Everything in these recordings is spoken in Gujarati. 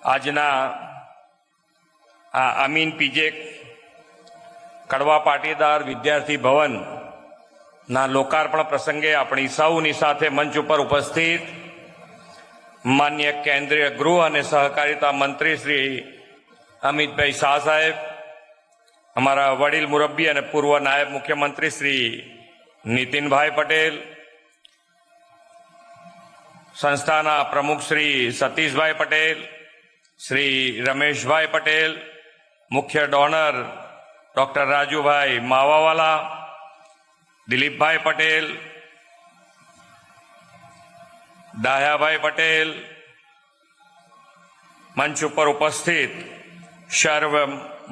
આજના આ અમીન પીજે કડવા પાટીદાર વિદ્યાર્થી ભવનના લોકાર્પણ પ્રસંગે આપણી સૌની સાથે મંચ ઉપર ઉપસ્થિત માન્ય કેન્દ્રીય ગૃહ અને સહકારિતા મંત્રી શ્રી અમિતભાઈ શાહ સાહેબ, અમારા વડીલ મુરબ્બી અને પૂર્વ નાયબ મુખ્યમંત્રી શ્રી નીતિનભાઈ પટેલ, સંસ્થાના પ્રમુખ શ્રી સતીશભાઈ પટેલ, શ્રી રમેશભાઈ પટેલ, મુખ્ય ડોનર ડોક્ટર રાજુભાઈ માવાવાલા, દિલીપભાઈ પટેલ, દાહ્યાભાઈ પટેલ, મંચ ઉપર ઉપસ્થિત સર્વ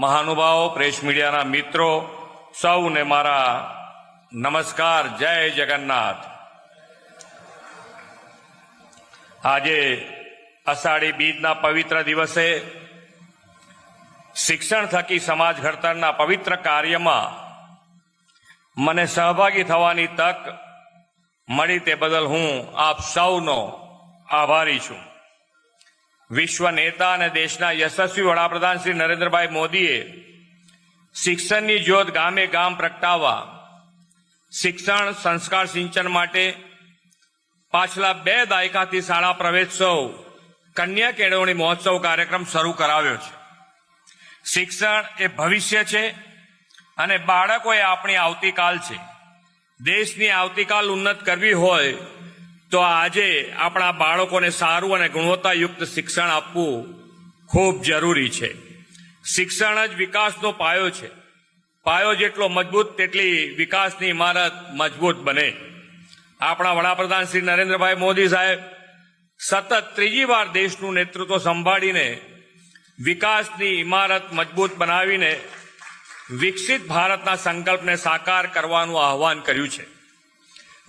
મહાનુભાવો, પ્રેસ મીડિયાના મિત્રો, સૌને મારા નમસ્કાર. જય જગન્નાથ. આજે અષાઢી બીજના પવિત્ર દિવસે શિક્ષણ થકી સમાજ ઘડતરના પવિત્ર કાર્યમાં મને સહભાગી થવાની તક મળી તે બદલ હું આપ સૌનો આભારી છું. વિશ્વ નેતા અને દેશના યશસ્વી વડાપ્રધાન શ્રી નરેન્દ્રભાઈ મોદીએ શિક્ષણની જ્યોત ગામે ગામ પ્રગટાવવા શિક્ષણ સંસ્કાર સિંચન માટે પાછલા 2 દાયકાથી શાળા પ્રવેશોત્સવ કન્યા કેળવણી મહોત્સવ કાર્યક્રમ શરૂ કરાવ્યો છે. શિક્ષણ એ ભવિષ્ય છે અને બાળકો એ આપણી આવતીકાલ છે. દેશની આવતીકાલ ઉન્નત કરવી હોય તો આજે આપણા બાળકોને સારું અને ગુણવત્તાયુક્ત શિક્ષણ આપવું ખૂબ જરૂરી છે. શિક્ષણ જ વિકાસનો પાયો છે. પાયો જેટલો મજબૂત તેટલી વિકાસની ઇમારત મજબૂત બને. આપણા વડાપ્રધાન શ્રી નરેન્દ્રભાઈ મોદી સાહેબ સતત 3જી વાર દેશનું નેતૃત્વ સંભાળીને વિકાસની ઇમારત મજબૂત બનાવીને વિકસિત ભારતના સંકલ્પને સાકાર કરવાનું આહવાન કર્યું છે.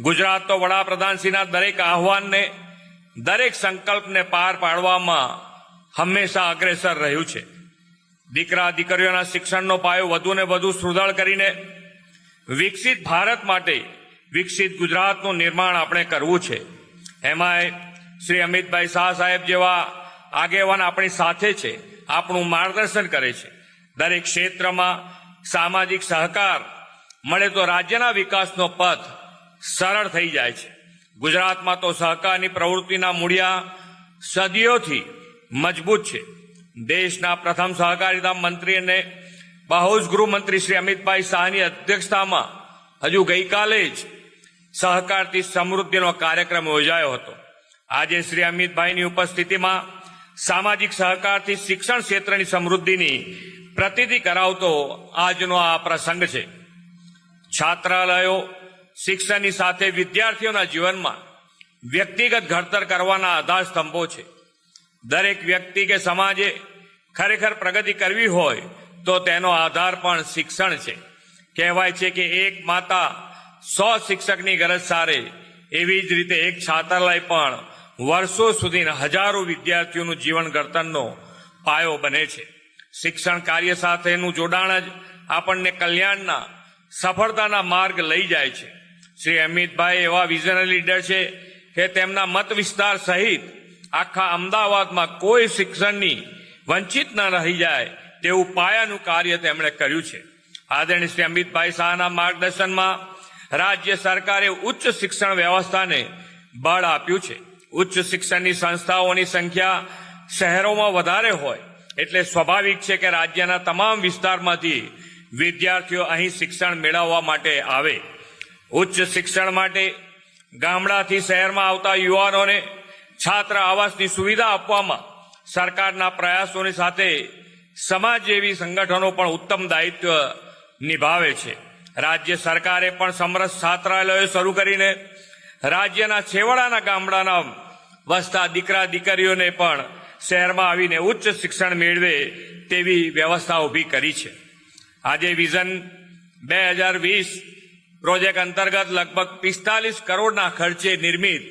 ગુજરાત તો વડાપ્રધાનશ્રીના દરેક આહવાનને, દરેક સંકલ્પને પાર પાડવામાં હંમેશા અગ્રેસર રહ્યું છે. દીકરા દીકરીઓના શિક્ષણનો પાયો વધુને વધુ સુદૃઢ કરીને વિકસિત ભારત માટે વિકસિત ગુજરાતનું નિર્માણ આપણે કરવું છે. એમાંય શ્રી અમિતભાઈ શાહ સાહેબ જેવા આગેવાન આપણી સાથે છે, આપણું માર્ગદર્શન કરે છે. દરેક ક્ષેત્રમાં સામાજિક સહકાર મળે તો રાજ્યના વિકાસનો પથ સરળ થઈ જાય છે. ગુજરાતમાં તો સહકારની પ્રવૃત્તિના મૂળિયા સદીઓથી મજબૂત છે. દેશના પ્રથમ સહકારિતા મંત્રી અને બહુ જ ગૃહમંત્રી શ્રી અમિતભાઈ શાહની અધ્યક્ષતામાં હજુ ગઈકાલે જ સહકારથી સમૃદ્ધિનો કાર્યક્રમ યોજાયો હતો. આજે શ્રી અમિતભાઈની ઉપસ્થિતિમાં સામાજિક સહકારથી શિક્ષણ ક્ષેત્રની સમૃદ્ધિની પ્રતીતિ કરાવતો આજનો આ પ્રસંગ છે. છાત્રાલયો શિક્ષણની સાથે વિદ્યાર્થીઓના જીવનમાં વ્યક્તિગત ઘડતર કરવાના આધારસ્તંભો છે. દરેક વ્યક્તિ કે સમાજે ખરેખર પ્રગતિ કરવી હોય તો તેનો આધાર પણ શિક્ષણ છે. કહેવાય છે કે એક માતા 100 શિક્ષકની ગરજ સારે, એવી જ રીતે એક છાત્રાલય પણ વર્ષો સુધી હજારો વિદ્યાર્થીઓનું જીવન ઘડતરનો પાયો બને છે. શિક્ષણ કાર્ય સાથેનું જોડાણ જ આપણને કલ્યાણના, સફળતાના માર્ગ લઈ જાય છે. શ્રી અમિતભાઈ એવા વિઝનરી લીડર છે કે તેમના મત વિસ્તાર સહિત આખા અમદાવાદમાં કોઈ શિક્ષણની વંચિત ન રહી જાય તેવું પાયાનું કાર્ય તેમણે કર્યું છે. આદરણીય શ્રી અમિતભાઈ શાહના માર્ગદર્શનમાં રાજ્ય સરકારે ઉચ્ચ શિક્ષણ વ્યવસ્થાને બળ આપ્યું છે. ઉચ્ચ શિક્ષણની સંસ્થાઓની સંખ્યા શહેરોમાં વધારે હોય એટલે સ્વાભાવિક છે કે રાજ્યના તમામ વિસ્તારમાંથી વિદ્યાર્થીઓ અહીં શિક્ષણ મેળવવા માટે આવે. ઉચ્ચ શિક્ષણ માટે ગામડાથી શહેરમાં આવતા યુવાનોને છાત્ર આવાસની સુવિધા આપવામાં સરકારના પ્રયાસોની સાથે સમાજ જેવી સંગઠનો પણ ઉત્તમ દાયિત્વ નિભાવે છે. રાજ્ય સરકારે પણ સમરસ છાત્રાલયો શરૂ કરીને રાજ્યના છેવાડાના ગામડાના વસતા દીકરા દીકરીઓને પણ શહેરમાં આવીને ઉચ્ચ શિક્ષણ મેળવે તેવી વ્યવસ્થા ઊભી કરી છે. આજે વિઝન 2020 પ્રોજેક્ટ અંતર્ગત લગભગ 45 કરોડના ખર્ચે નિર્મિત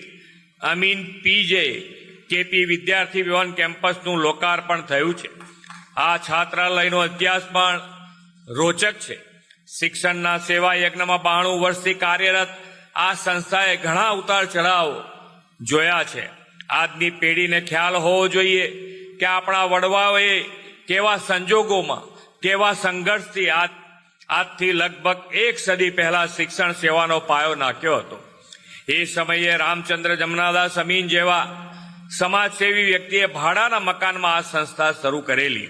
અમીન પીજે કેપી વિદ્યાર્થી ભવન કેમ્પસનું લોકાર્પણ થયું છે. આ છાત્રાલયનો ઇતિહાસ પણ રોચક છે. શિક્ષણના સેવા યજ્ઞમાં 92 વર્ષથી કાર્યરત આ સંસ્થાએ ઘણા ઉતાર ચઢાવ જોયા છે. આજની પેઢીને ખ્યાલ હોવો જોઈએ કે આપણા વડવાઓએ કેવા સંજોગોમાં કેવા સંઘર્ષથી આજથી લગભગ 1 સદી પહેલા શિક્ષણ સેવાનો પાયો નાખ્યો હતો. એ સમયે રામચંદ્ર જમનાદાસ અમીન જેવા સમાજસેવી વ્યક્તિએ ભાડાના મકાનમાં આ સંસ્થા શરૂ કરેલી.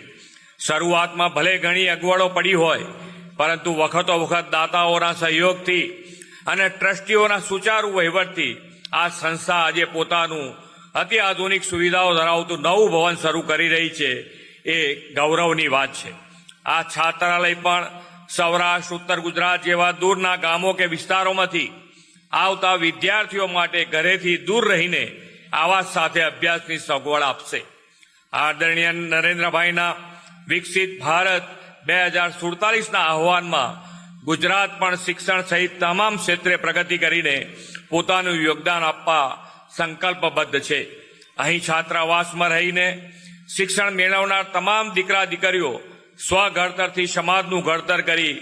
શરૂઆતમાં ભલે ઘણી અગવડો પડી હોય, પરંતુ વખતો વખત દાતાઓના સહયોગથી અને ટ્રસ્ટીઓના સુચારુ વહીવટથી આ સંસ્થા આજે પોતાનું અતિ આધુનિક સુવિધાઓ ધરાવતું નવું ભવન શરૂ કરી રહી છે. એ ગૌરવની વાત છે. આ છાત્રાલય પણ સૌરાષ્ટ્ર, ઉત્તર ગુજરાત જેવા દૂરના ગામો કે વિસ્તારોમાંથી આવતા વિદ્યાર્થીઓ માટે ઘરેથી દૂર રહીને આવાસ સાથે અભ્યાસની સગવડ આપશે. આદરણીય નરેન્દ્રભાઈના વિકસિત ભારત 2047ના આહ્વાનમાં ગુજરાત પણ શિક્ષણ સહિત તમામ ક્ષેત્રે પ્રગતિ કરીને પોતાનું યોગદાન આપવા સંકલ્પબદ્ધ છે. અહીં છાત્રાવાસમાં રહીને શિક્ષણ મેળવનાર તમામ દીકરા દીકરીઓ સ્વઘડતરથી સમાજનું ઘડતર કરી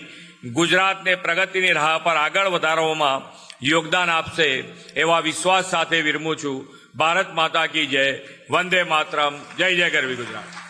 ગુજરાતને પ્રગતિની રાહ પર આગળ વધારવામાં યોગદાન આપશે એવા વિશ્વાસ સાથે વિરમું છું. ભારત માતા કી જય. વંદે માતરમ. જય જય ગરવી ગુજરાત.